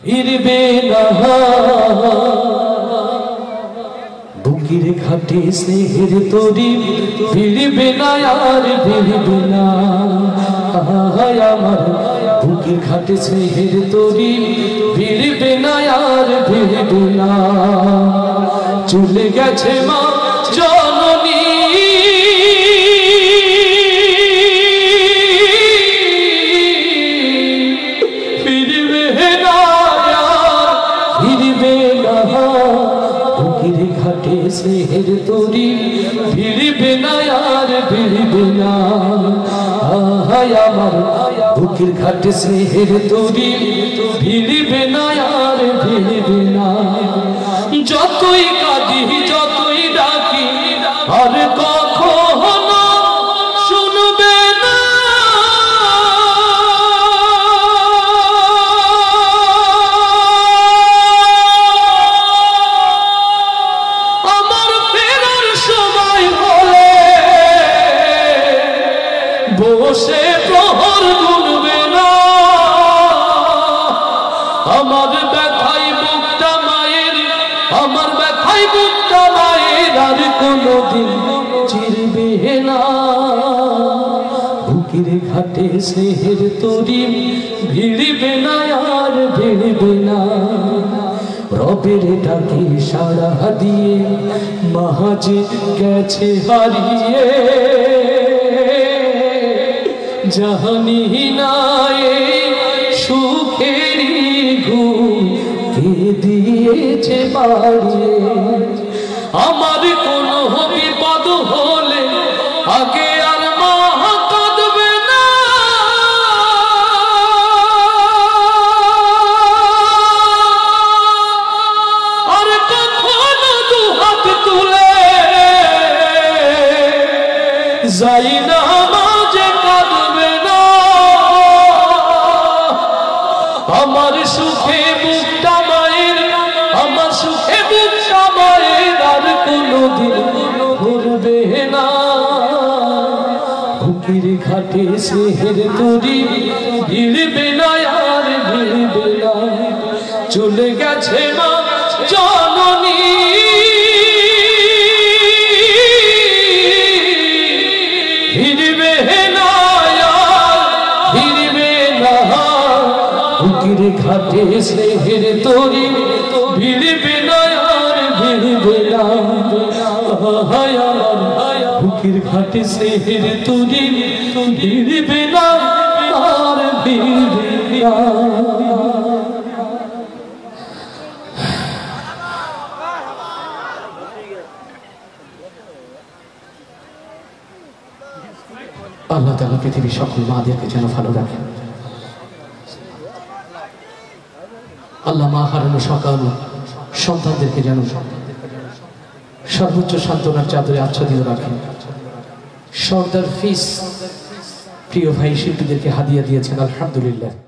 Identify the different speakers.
Speaker 1: ফিরবে না বুকের ঘাটে স্নেহের তরি ফিরবে না আর ফিরবে না আমার বুকের ঘাটে স্নেহের তরি ফিরবে না আর ফিরবে না চলে গেছে মা জননী স্নেহের তরি ফিরবে না আর ফিরবে না আমার বুকের ঘাটে স্নেহের তরি ফিরবে না আর ফিরবে না যতই কাঁদি যতই ডাকি আর কখনো শুনবে না বসে প্রহর গুনবে না আমার ব্যথাই বুকটা মায়ের আমার ব্যথাই বুকটা মায়ের আর কোনদিন চিরবে না বুকের ঘাটে স্নেহের তরি ভিড়বে না আর ভিড়বে না রবের ডাকে সাড়া দিয়ে মাঝে গেছে হারিয়ে জাহানি নাই সুখেরি ঘুম কে দিয়েছে বাড়িয়ে আমার কোন বিপদ হলে আগে আর মা কাঁদবে না আর কখনো দু হাত তুলে যাই না আমার সুখে বুকটা মায়ের আমার সুখে বুকটা মায়ের আর কোনদিন ভরবে না বুকের ঘাটে স্নেহের তরি ভিড়বে না আর ভিড়বে না চলে গেছে মা জননী ভিড়বে না ভিড়বে না বুকের ঘাটে স্নেহের তরি ভিড়বে না আর ভিড়বে না আমার বুকের ঘাটে স্নেহের তরি ভিড়বে না আর ভিড়বে না আল্লাহ তাআলা পৃথিবীর সকল মাদেরকে যেন ভালো রাখেন আল্লাহ মা হারানো সকাল সন্তানদেরকে যেন সর্বোচ্চ সান্ত্বনার চাদরে আচ্ছাদিত রাখেন সর্দার ফিস প্রিয় ভাই শিল্পীদেরকে হাদিয়া দিয়েছেন আলহামদুলিল্লাহ।